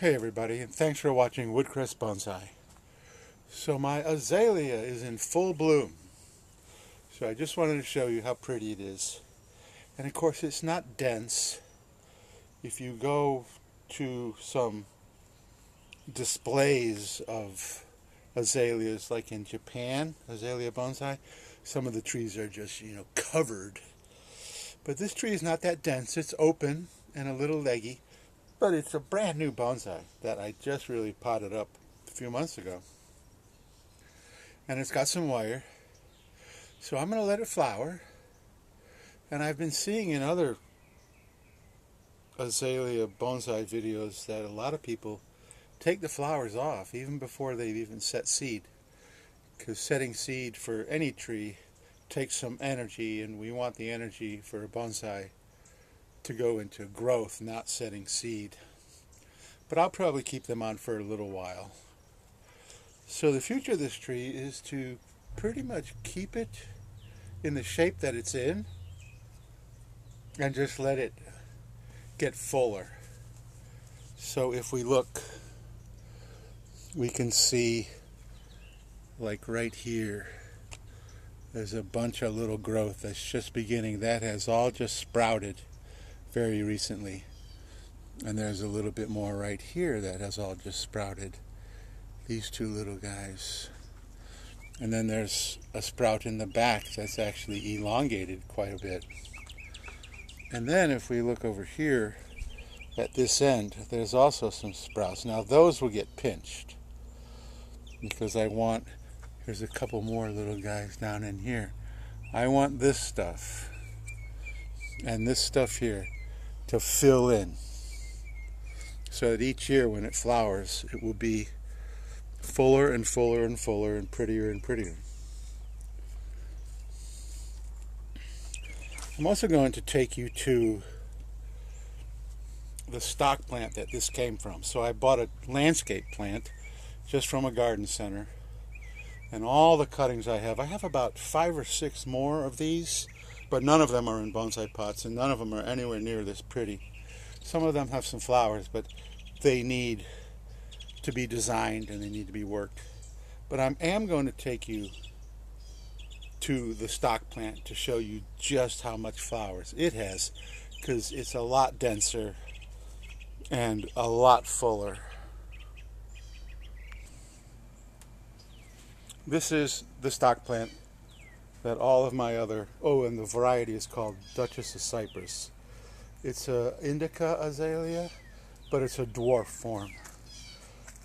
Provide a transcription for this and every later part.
Hey everybody, and thanks for watching Woodcrest Bonsai. So my azalea is in full bloom. So I just wanted to show you how pretty it is. And of course it's not dense. If you go to some displays of azaleas like in Japan, azalea bonsai, some of the trees are just, covered. But this tree is not that dense. It's open and a little leggy. But it's a brand new bonsai that I just really potted up a few months ago. And it's got some wire. So I'm going to let it flower. And I've been seeing in other azalea bonsai videos that a lot of people take the flowers off even before they've even set seed. Because setting seed for any tree takes some energy, and we want the energy for a bonsai to go into growth, not setting seed. But I'll probably keep them on for a little while. So the future of this tree is to pretty much keep it in the shape that it's in and just let it get fuller. So if we look, we can see, like right here, there's a bunch of little growth that's just beginning. That has all just sprouted very recently. And there's a little bit more right here that has all just sprouted. These two little guys. And then there's a sprout in the back that's actually elongated quite a bit. And then if we look over here at this end, there's also some sprouts. Now those will get pinched because here's a couple more little guys down in here. I want this stuff and this stuff here to fill in, so that each year when it flowers, it will be fuller and fuller and fuller and prettier and prettier. I'm also going to take you to the stock plant that this came from. So I bought a landscape plant just from a garden center, and all the cuttings I have about 5 or 6 more of these, but none of them are in bonsai pots, and none of them are anywhere near this pretty. Some of them have some flowers, but they need to be designed and they need to be worked. But I am going to take you to the stock plant to show you just how much flowers it has, because it's a lot denser and a lot fuller. This is the stock plant that all of my other, and the variety is called Duchess of Cyprus. It's a indica azalea, but it's a dwarf form.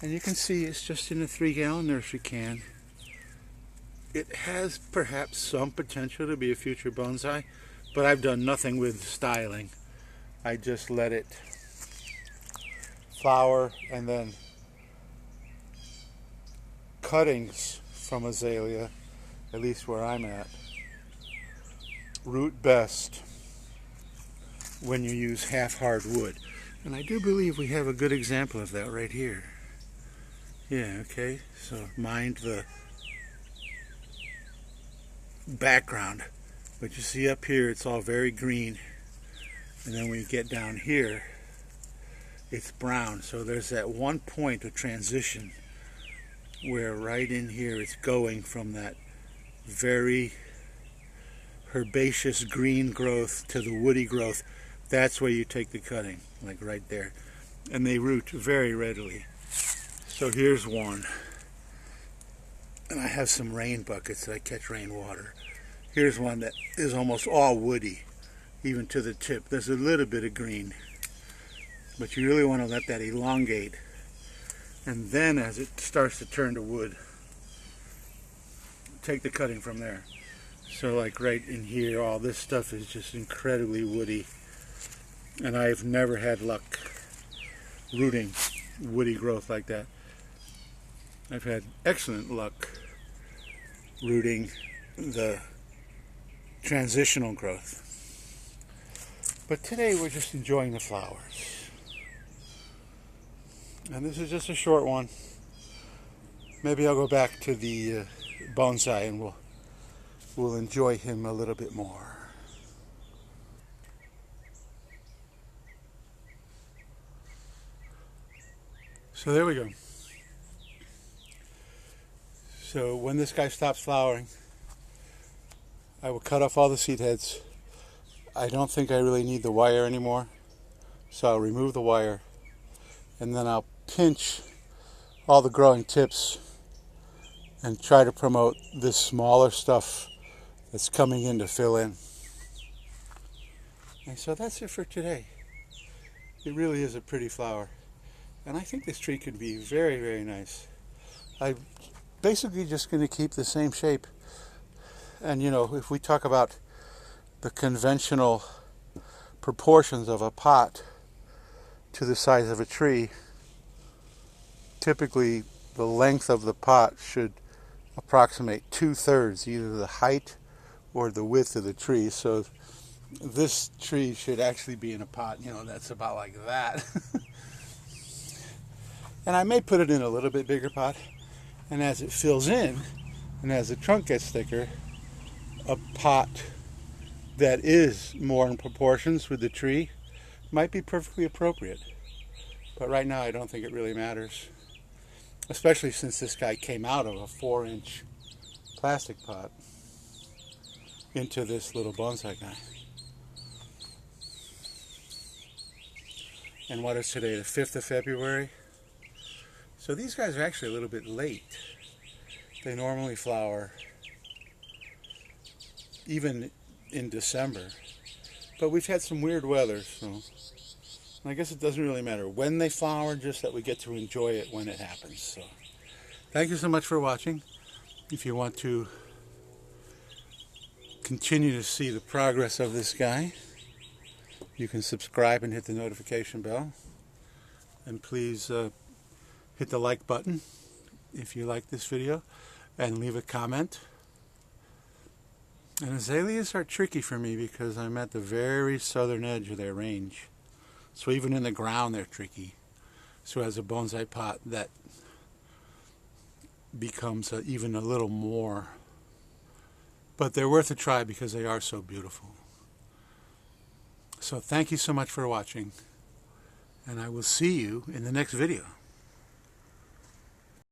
And you can see it's just in a 3-gallon nursery can. It has perhaps some potential to be a future bonsai, but I've done nothing with styling. I just let it flower, and then cuttings from azalea, at least where I'm at, root best when you use half-hard wood. And I do believe we have a good example of that right here. Yeah, okay, so mind the background. But you see up here, it's all very green. And then when you get down here, it's brown. So there's that one point of transition where right in here it's going from that very herbaceous green growth to the woody growth. That's where you take the cutting, like right there. And they root very readily. So here's one. And I have some rain buckets that I catch rainwater. Here's one that is almost all woody, even to the tip. There's a little bit of green. But you really want to let that elongate. And then as it starts to turn to wood, take the cutting from there. So like right in here, all this stuff is just incredibly woody. And I've never had luck rooting woody growth like that. I've had excellent luck rooting the transitional growth. But today we're just enjoying the flowers. And this is just a short one. Maybe I'll go back to the bonsai and we'll enjoy him a little bit more. So there we go. So when this guy stops flowering, I will cut off all the seed heads. I don't think I really need the wire anymore, so I'll remove the wire, and then I'll pinch all the growing tips and try to promote this smaller stuff that's coming in to fill in. And so that's it for today. It really is a pretty flower, and I think this tree could be very, very nice. I'm basically just going to keep the same shape. And you know, if we talk about the conventional proportions of a pot to the size of a tree, typically the length of the pot should approximate 2/3 either the height or the width of the tree. So this tree should actually be in a pot, you know, that's about like that. And I may put it in a little bit bigger pot, and as it fills in and as the trunk gets thicker, a pot that is more in proportions with the tree might be perfectly appropriate. But right now I don't think it really matters, especially since this guy came out of a 4-inch plastic pot into this little bonsai guy. And what is today, the 5th of February? So these guys are actually a little bit late. They normally flower even in December. But we've had some weird weather, so I guess it doesn't really matter when they flower, just that we get to enjoy it when it happens. So thank you so much for watching. If you want to continue to see the progress of this guy, you can subscribe and hit the notification bell. And please hit the like button if you like this video, and leave a comment. And azaleas are tricky for me because I'm at the very southern edge of their range. So even in the ground they're tricky. So as a bonsai pot, that becomes even a little more. But they're worth a try because they are so beautiful. So thank you so much for watching, and I will see you in the next video.